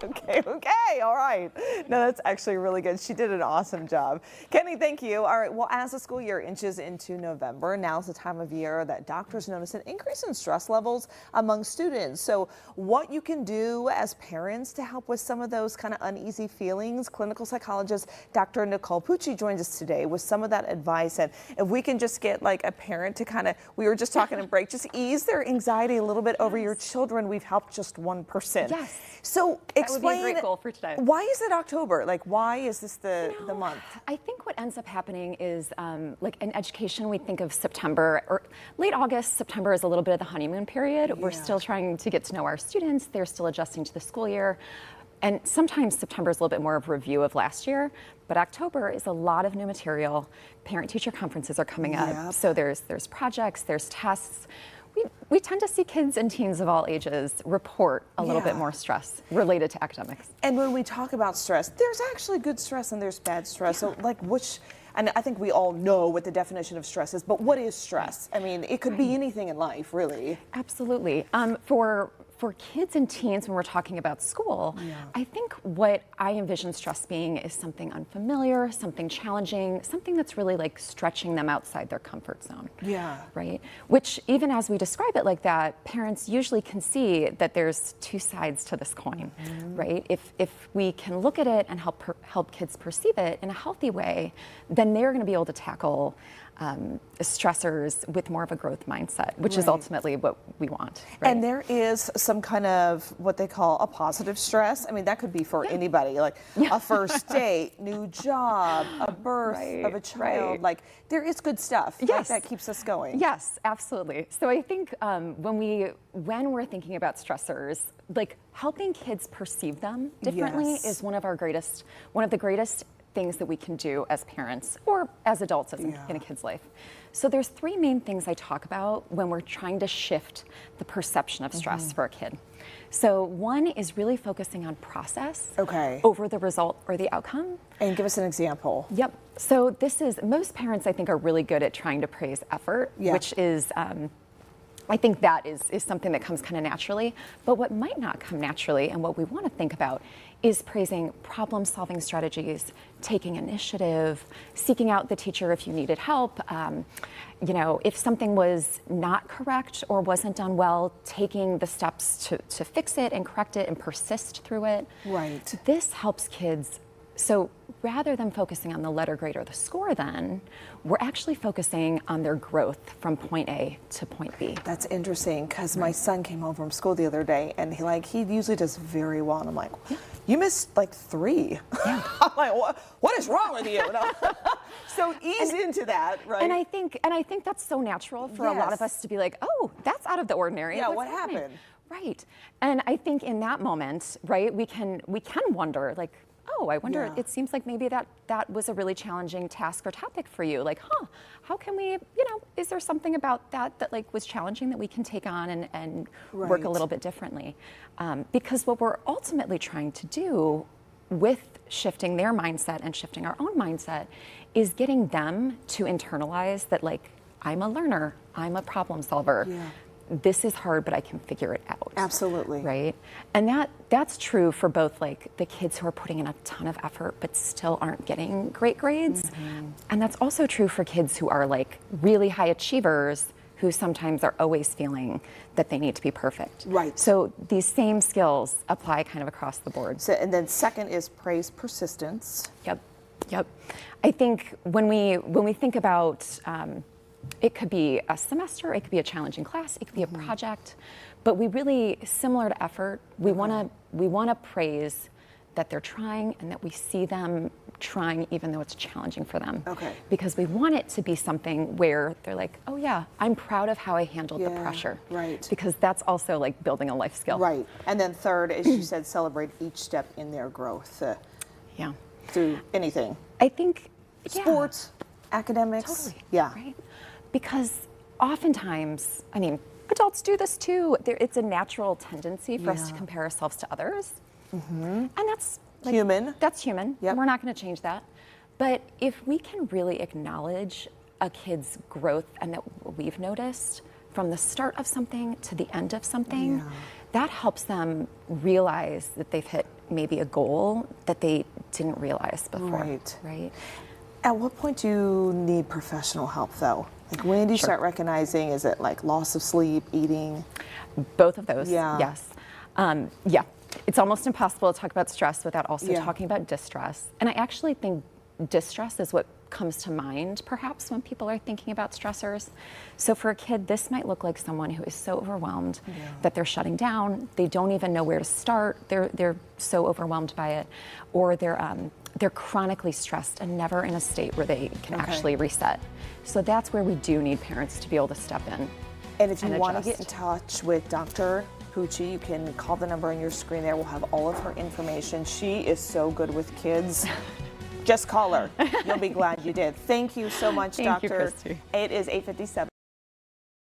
Okay, all right. No, that's actually really good. She did an awesome job. Kenny, thank you. All right, well, as the school year inches into November, now's the time of year that doctors notice an increase in stress levels among students. So what you can do as parents to help with some of those kind of uneasy feelings, clinical psychologist Dr. Nicole Pucci joins us today with some of that advice. And if we can just get like a parent to kind of, we were just talking in break, just ease their anxiety a little bit over your children, we've helped just one person. Yes. So explain, that would be a great goal for today. Why is it October? Like, why is this the month? I think what ends up happening is, like in education, we think of September or late August. September is a little bit of the honeymoon period. We're still trying to get to know our students. They're still adjusting to the school year. And sometimes September is a little bit more of a review of last year, but October is a lot of new material. Parent-teacher conferences are coming up, so there's projects, there's tests. We tend to see kids and teens of all ages report a little bit more stress related to academics. And when we talk about stress, there's actually good stress and there's bad stress. So like and I think we all know what the definition of stress is, but what is stress? I mean, it could be anything in life, really. Absolutely. For kids and teens, when we're talking about school, I think what I envision stress being is something unfamiliar, something challenging, something that's really like stretching them outside their comfort zone. Yeah. Right? Which even as we describe it like that, parents usually can see that there's two sides to this coin, right? If we can look at it and help kids perceive it in a healthy way, then they're going to be able to tackle stressors with more of a growth mindset, which is ultimately what we want. Right? And there is some kind of what they call a positive stress. I mean, that could be for anybody, like a first date, new job, a birth of a child. Like, there is good stuff that keeps us going. Yes, absolutely. So I think when we're thinking about stressors, like helping kids perceive them differently is one of the greatest things that we can do as parents or as adults in a kid's life. So there's three main things I talk about when we're trying to shift the perception of stress for a kid. So one is really focusing on process over the result or the outcome. And give us an example. Yep. So most parents I think are really good at trying to praise effort, which is I think that is something that comes kind of naturally, but what might not come naturally and what we want to think about is praising problem-solving strategies, taking initiative, seeking out the teacher if you needed help. If something was not correct or wasn't done well, taking the steps to fix it and correct it and persist through it. Right. This helps kids. So rather than focusing on the letter grade or the score then, we're actually focusing on their growth from point A to point B. That's interesting because my son came home from school the other day and he usually does very well. And I'm like, you missed like 3. I'm like, what is wrong with you? So ease into that, right? And I think that's so natural for a lot of us to be like, oh, that's out of the ordinary. Yeah, what happened? Right. And I think in that moment, right, we can wonder like, oh, I wonder, it seems like maybe that was a really challenging task or topic for you. Like, how can we, is there something about that like was challenging that we can take on and work a little bit differently? Because what we're ultimately trying to do with shifting their mindset and shifting our own mindset is getting them to internalize that like, I'm a learner, I'm a problem solver. This is hard, but I can figure it out. Absolutely. Right? And that's true for both like the kids who are putting in a ton of effort but still aren't getting great grades. And that's also true for kids who are like really high achievers who sometimes are always feeling that they need to be perfect. Right. So these same skills apply kind of across the board. So, and then second is praise persistence. Yep. I think when we think about it could be a semester, it could be a challenging class, it could be a project, but we really, similar to effort, we want to praise that they're trying and that we see them trying even though it's challenging for them. Because we want it to be something where they're like, oh yeah, I'm proud of how I handled the pressure. Right. Because that's also like building a life skill. Right. And then third, as you said, celebrate each step in their growth. Through anything. I think sports, academics. Totally. Right. Because oftentimes, I mean, adults do this too. It's a natural tendency for us to compare ourselves to others. And that's like, human. That's human. We're not going to change that. But if we can really acknowledge a kid's growth and that we've noticed from the start of something to the end of something, that helps them realize that they've hit maybe a goal that they didn't realize before. Right. At what point do you need professional help, though? Like, when do you start recognizing, is it like loss of sleep, eating? Both of those, Yeah. yes. Yeah, it's almost impossible to talk about stress without also talking about distress. And I actually think distress is what comes to mind, perhaps, when people are thinking about stressors. So for a kid, this might look like someone who is so overwhelmed that they're shutting down. They don't even know where to start. They're so overwhelmed by it, or they're chronically stressed and never in a state where they can actually reset. So that's where we do need parents to be able to step in. And if you want to adjust. get in touch with Dr. Pucci, you can call the number on your screen there. We'll have all of her information. She is so good with kids. Just call her. You'll be glad you did. Thank you so much, Thank you, Doctor. Christy. It is 8:57.